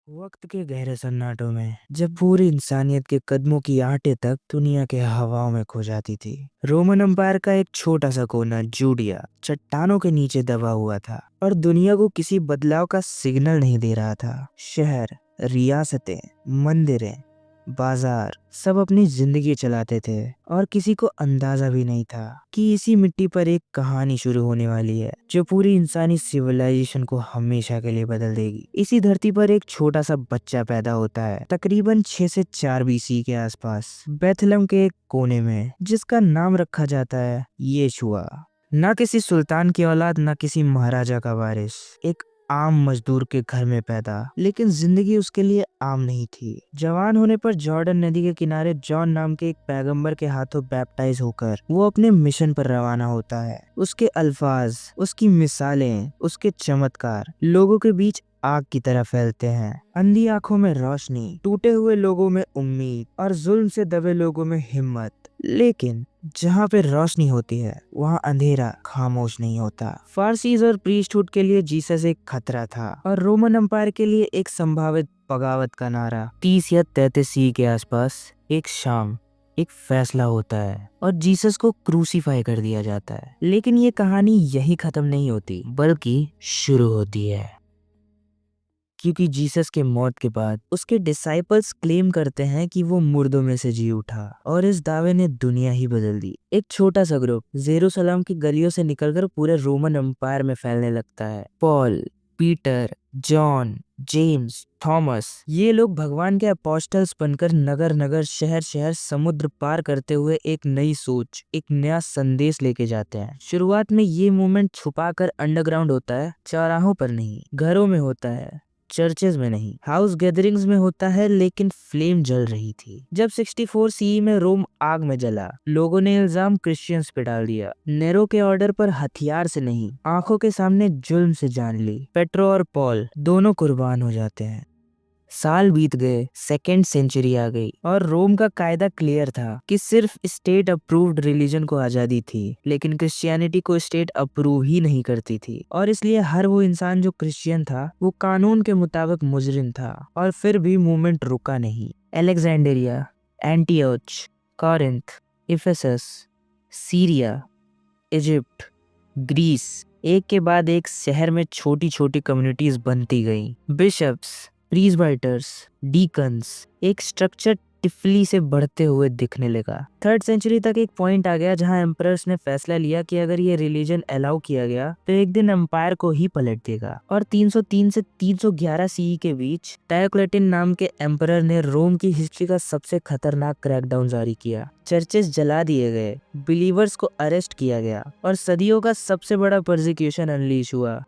वक्त के गहरे सन्नाटों में जब पूरी इंसानियत के कदमों की आटे तक दुनिया के हवाओं में खो जाती थी, रोमन एम्पायर का एक छोटा सा कोना जूडिया चट्टानों के नीचे दबा हुआ था और दुनिया को किसी बदलाव का सिग्नल नहीं दे रहा था। शहर, रियासतें, मंदिरें, बाजार सब अपनी जिंदगी चलाते थे और किसी को अंदाजा भी नहीं था कि इसी मिट्टी पर एक कहानी शुरू होने वाली है जो पूरी इंसानी सिविलाइजेशन को हमेशा के लिए बदल देगी। इसी धरती पर एक छोटा सा बच्चा पैदा होता है तकरीबन 6 से 4 बीसी के आसपास बेथलम के एक कोने में, जिसका नाम रखा जाता है यीशुआ। ना किसी सुल्तान की औलाद, ना किसी महाराजा का वारिस, एक आम मजदूर के घर में पैदा, लेकिन जिंदगी उसके लिए आम नहीं थी। जवान होने पर जॉर्डन नदी के किनारे जॉन नाम के एक पैगंबर के हाथों बैप्टाइज होकर वो अपने मिशन पर रवाना होता है। उसके अल्फाज, उसकी मिसालें, उसके चमत्कार लोगों के बीच आग की तरह फैलते हैं। अंधी आंखों में रोशनी, टूटे हुए लोगों में उम्मीद और जुल्म से दबे लोगों में हिम्मत। लेकिन जहाँ पे रोशनी होती है वहाँ अंधेरा खामोश नहीं होता। फारसीज और प्रीस्टहुड के लिए जीसस एक खतरा था और रोमन एम्पायर के लिए एक संभावित बगावत का नारा। 30 या 33 सी के आसपास एक शाम एक फैसला होता है और जीसस को क्रूसीफाई कर दिया जाता है। लेकिन ये कहानी यही खत्म नहीं होती बल्कि शुरू होती है, क्योंकि जीसस के मौत के बाद उसके डिसाइपल्स क्लेम करते हैं कि वो मुर्दों में से जी उठा और इस दावे ने दुनिया ही बदल दी। एक छोटा सा ग्रुप जेरूसलम की गलियों से निकलकर पूरे रोमन एम्पायर में फैलने लगता है। Paul, Peter, John, James, Thomas, ये लोग भगवान के अपोस्टल्स बनकर नगर नगर, शहर शहर, समुद्र पार करते हुए एक नई सोच, एक नया संदेश लेके जाते हैं। शुरुआत में ये मूवमेंट छुपा कर अंडरग्राउंड होता है, चौराहों पर नहीं, घरों में होता है, चर्चेज में नहीं, हाउस गैदरिंग्स में होता है, लेकिन फ्लेम जल रही थी। जब 64 सीई में रोम आग में जला, लोगों ने इल्जाम क्रिश्चियंस पे डाल दिया। नेरो के ऑर्डर पर हथियार से नहीं, आंखों के सामने जुल्म से जान ली। पेट्रो और पॉल दोनों कुर्बान हो जाते हैं। साल बीत गए, सेकेंड सेंचुरी आ गई और रोम का कायदा क्लियर था कि सिर्फ स्टेट अप्रूव्ड रिलीजन को आजादी थी, लेकिन क्रिश्चियनिटी को स्टेट अप्रूव ही नहीं करती थी। और इसलिए हर वो इंसान जो क्रिश्चियन था वो कानून के मुताबिक मुजरिम था। और फिर भी मूवमेंट रुका नहीं। Alexandria, Antioch, Corinth, Ephesus, Syria, Egypt, Greece, एक के बाद एक शहर में छोटी छोटी कम्युनिटीज बनती गईं। बिशप्स, प्रीस्बाइटर्स, डीकन्स, एक स्ट्रक्चर टिफली से बढ़ते हुए दिखने लगा। 3rd सेंचुरी तक एक पॉइंट आ गया जहां एम्परर्स ने फैसला लिया कि अगर ये रिलीजन अलाउ किया गया तो एक दिन एम्पायर को ही पलट देगा। और 303 से 311 सीई के बीच डायोक्लेटियन नाम के एम्परर ने रोम की हिस्ट्री का सबसे खतरनाक क्रैकडाउन जारी किया। चर्चेस जला दिए गए, बिलीवर्स को अरेस्ट किया गया और सदियों का सबसे बड़ा परसिक्यूशन अनलीश हुआ।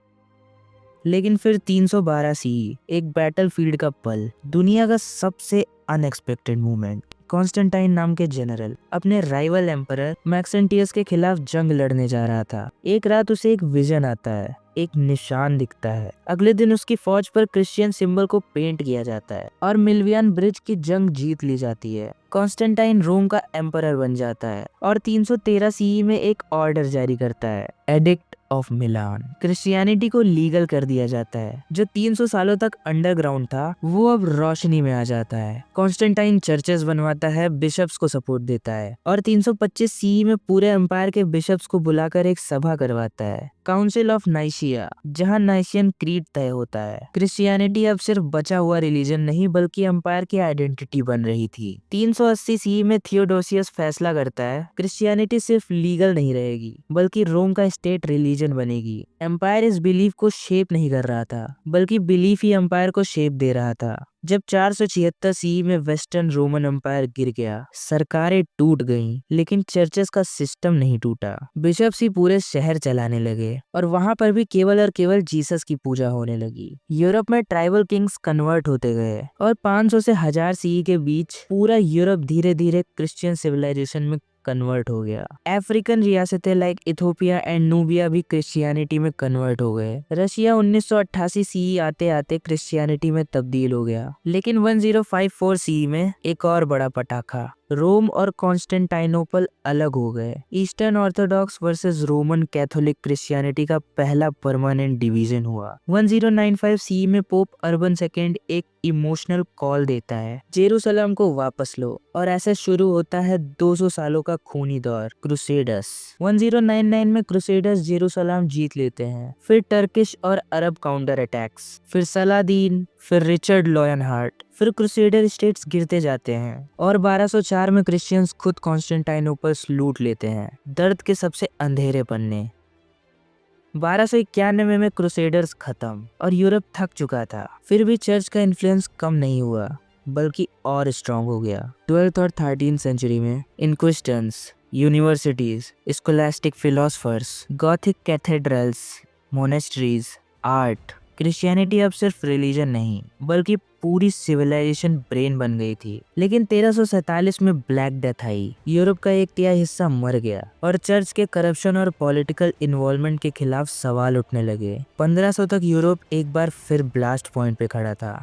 लेकिन फिर 312 सीई, एक बैटलफील्ड का पल, दुनिया का सबसे अनएक्सपेक्टेड मूवमेंट। कॉन्स्टेंटाइन नाम के जनरल अपने राइवल एम्परर मैक्सेंटियस के खिलाफ जंग लड़ने जा रहा था। एक रात उसे एक विजन आता है, एक निशान दिखता है। अगले दिन उसकी फौज पर क्रिश्चियन सिंबल को पेंट किया जाता है और मिल्वियन ब्रिज की जंग जीत ली जाती है। कॉन्स्टेंटाइन रोम का एम्परर बन जाता है और 313 सीई में एक ऑर्डर जारी करता है, एडिक्ट ऑफ मिलान। क्रिश्चियनिटी को लीगल कर दिया जाता है। जो 300 सालों तक अंडरग्राउंड था वो अब रोशनी में आ जाता है। कॉन्स्टेंटाइन चर्चेस बनवाता है, बिशप्स को सपोर्ट देता है और 325 सीई में पूरे एम्पायर के बिशप्स को बुलाकर एक सभा करवाता है, काउंसिल ऑफ नाइशिया, जहां नाइशियन क्रीड तय होता है। क्रिश्चियनिटी अब सिर्फ बचा हुआ रिलीजन नहीं बल्कि एम्पायर की आइडेंटिटी बन रही थी। 380 सीई में थियोडोसियस फैसला करता है क्रिश्चियनिटी सिर्फ लीगल नहीं रहेगी बल्कि रोम का स्टेट रिलीजन बनेगी। एम्पायर इस बिलीफ को शेप नहीं कर रहा था बल्कि बिलीफ ही एम्पायर को शेप दे रहा था। जब 476 सीई में वेस्टर्न रोमन एम्पायर गिर गया, सरकारें टूट गईं, लेकिन चर्चेस का सिस्टम नहीं टूटा। बिशप्स ही पूरे शहर चलाने लगे और वहां पर भी केवल और केवल जीसस की पूजा होने लगी। यूरोप में ट्राइबल किंग्स कन्वर्ट होते गए और 500 से 1000 सीई के बीच पूरा यूरोप धीरे धीरे क्रिश्चियन सिविलाइजेशन में कन्वर्ट हो गया। अफ्रीकन रियासतें लाइक इथोपिया एंड नूबिया भी क्रिश्चियनिटी में कन्वर्ट हो गए। रशिया 1988 सीई आते आते क्रिश्चियनिटी में तब्दील हो गया। लेकिन 1054 सीई में एक और बड़ा पटाखा, रोम और कॉन्स्टेंटाइनोपल अलग हो गए। Eastern Orthodox versus Roman Catholic Christianity का पहला परमानेंट डिवीजन हुआ। 1095 सी में पोप अर्बन सेकेंड एक इमोशनल कॉल देता है, जेरूसलम को वापस लो, और ऐसे शुरू होता है 200 सालों का खूनी दौर, क्रूसेडर्स। 1099 में क्रूसेडर्स जेरूसलम जीत लेते हैं। फिर टर्किश और अरब काउंटर अटैक्स, फिर सलादीन, फिर रिचर्ड लॉयनहार्ट, फिर क्रूसेडर स्टेट्स गिरते जाते हैं और 1204 में क्रिश्चियंस खुद कॉन्स्टेंटाइनोपल लूट लेते हैं। दर्द के सबसे अंधेरे पन्ने। 1291 में क्रूसेडर्स खत्म और यूरोप थक चुका था। फिर भी चर्च का इन्फ्लुएंस कम नहीं हुआ, बल्कि और स्ट्रॉन्ग हो गया। 12th और 13th सेंचुरी में inquisitions, universities, scholastic philosophers, Gothic cathedrals, monasteries, art. Christianity अब सिर्फ रिलीजन नहीं, बल्कि पूरी सिविलाइजेशन ब्रेन बन गई थी। लेकिन 1347 में ब्लैक डेथ आई, यूरोप का एक तिहाई हिस्सा मर गया और चर्च के करप्शन और पॉलिटिकल इन्वॉल्वमेंट के खिलाफ सवाल उठने लगे। 1500 तक यूरोप एक बार फिर ब्लास्ट पॉइंट पे खड़ा था।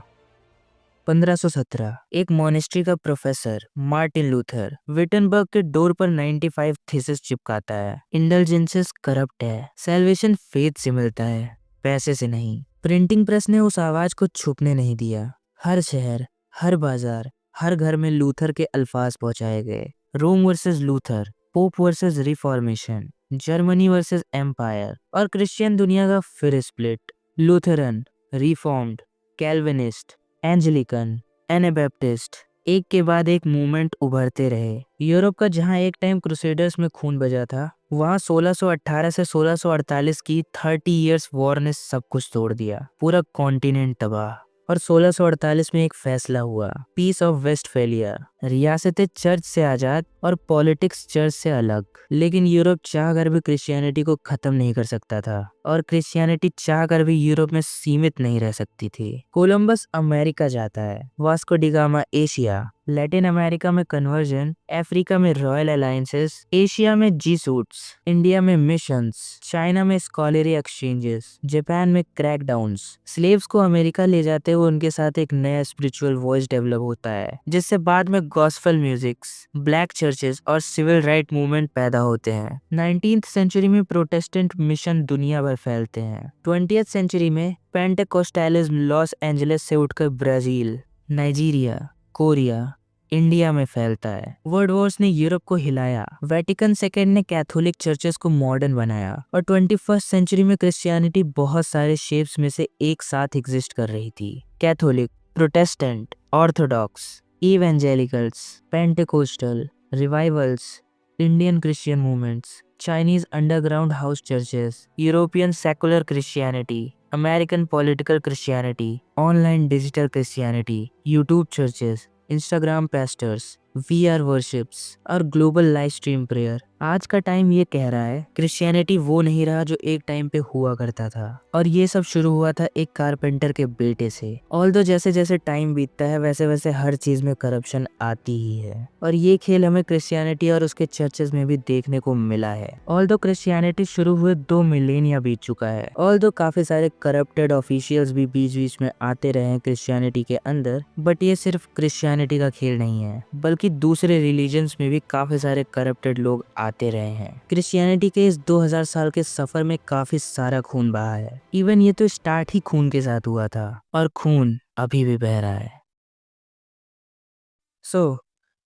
1517 एक मॉनेस्ट्री का प्रोफेसर मार्टिन लूथर विटनबर्ग के डोर पर 95 थीसिस चिपकाता है। इंडल्जेंसेस करप्ट है, सैल्वेशन फेथ से मिलता है, पैसे से नहीं। प्रिंटिंग प्रेस ने उस आवाज को छुपने नहीं दिया। हर शहर, हर बाजार, हर घर में लूथर के अल्फाज पहुंचाए गए। Rome versus Luther, pope versus reformation, Germany versus empire, और क्रिश्चियन दुनिया का फिर split. Lutheran, reformed, Calvinist, Anglican, Anabaptist, एक के बाद एक मूवमेंट उभरते रहे। यूरोप का जहां एक टाइम क्रूसेडर्स में खून बजा था, वहां 1618 से 1648 की 30 इयर्स वॉर ने सब कुछ तोड़ दिया। पूरा कॉन्टिनेंट तबाह। और 1648 में एक फैसला हुआ, पीस ऑफ वेस्टफेलिया। रियासतें चर्च से आजाद और पॉलिटिक्स चर्च से अलग। लेकिन यूरोप चाहकर भी क्रिश्चियनिटी को खत्म नहीं कर सकता था, और क्रिश्चियनिटी चाहकर भी यूरोप में सीमित नहीं रह सकती थी। कोलंबस अमेरिका जाता है, Vasco D gamma Asia, Latin America में कन्वर्जन, अफ्रीका में रॉयल अलायंसेस, एशिया में जीसूट्स, इंडिया में मिशंस, चाइना में स्कॉलरी एक्सचेंजेस, जापान में क्रैकडाउन्स। स्लेव्स को अमेरिका ले जाते हुए उनके साथ एक नया स्पिरिचुअल वॉइस डेवलप होता है, जिससे बाद में गॉस्पेल म्यूजिक्स, ब्लैक चर्चेस और सिविल राइट मूवमेंट पैदा होते हैं। 19th सेंचुरी में प्रोटेस्टेंट मिशन दुनिया भर फैलते हैं। 20th सेंचुरी में पेंटेकोस्टैलिज्म लॉस एंजलिस से उठकर ब्राजील, नाइजीरिया, कोरिया, इंडिया में फैलता है। वर्ल्ड वॉर्स ने यूरोप को हिलाया। वेटिकन सेकेंड ने कैथोलिक चर्चेस को मॉडर्न बनाया, और 21st सेंचुरी में क्रिश्चियनिटी बहुत सारे शेप्स में से एक साथ एग्जिस्ट कर रही थी। Catholic, Protestant, Orthodox, evangelicals, Pentecostal, revivals, Indian Christian movements, Chinese underground house churches, European secular Christianity, American political Christianity, online digital Christianity, YouTube churches, Instagram pastors, VR worships और ग्लोबल लाइव स्ट्रीम प्रेयर। आज का time ये कह रहा है, Christianity वो नहीं रहा जो एक टाइम पे हुआ करता था। और ये सब शुरू हुआ था एक कारपेंटर के बेटे से। ऑल्दो जैसे जैसे टाइम बीतता है, वैसे वैसे हर चीज में करप्शन आती ही है, और ये खेल हमें क्रिश्चियनिटी और उसके चर्चेस में भी देखने को मिला है। ऑल्दो क्रिश्चियनिटी शुरू हुए 2 मिलेनिया बीत चुका है। ऑल्दो काफी सारे करप्टेड ऑफिशियल्स भी बीच बीच में आते रहे हैं क्रिश्चियनिटी के अंदर, बट ये सिर्फ क्रिश्चियनिटी का खेल नहीं है, बल्कि दूसरे रिलीजन्स में भी काफी सारे करप्टेड लोग आते रहे हैं। क्रिश्चियनिटी के इस 2000 साल के सफर में काफी सारा खून बहा है। इवन ये तो स्टार्ट ही खून के साथ हुआ था, और खून अभी भी बह रहा है।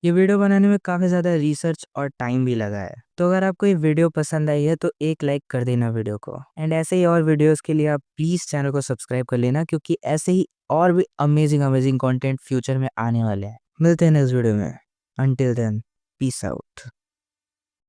ये वीडियो बनाने में काफी ज्यादा रिसर्च और टाइम भी लगा है। तो अगर आपको ये वीडियो पसंद आई है तो एक लाइक कर देना वीडियो को, एंड ऐसे ही और वीडियोस के लिए आप प्लीज चैनल को सब्सक्राइब कर लेना, क्योंकि ऐसे ही और भी अमेजिंग कंटेंट फ्यूचर में आने वाले हैं। मिलते हैं नेक्स्ट वीडियो में। Until then, peace out.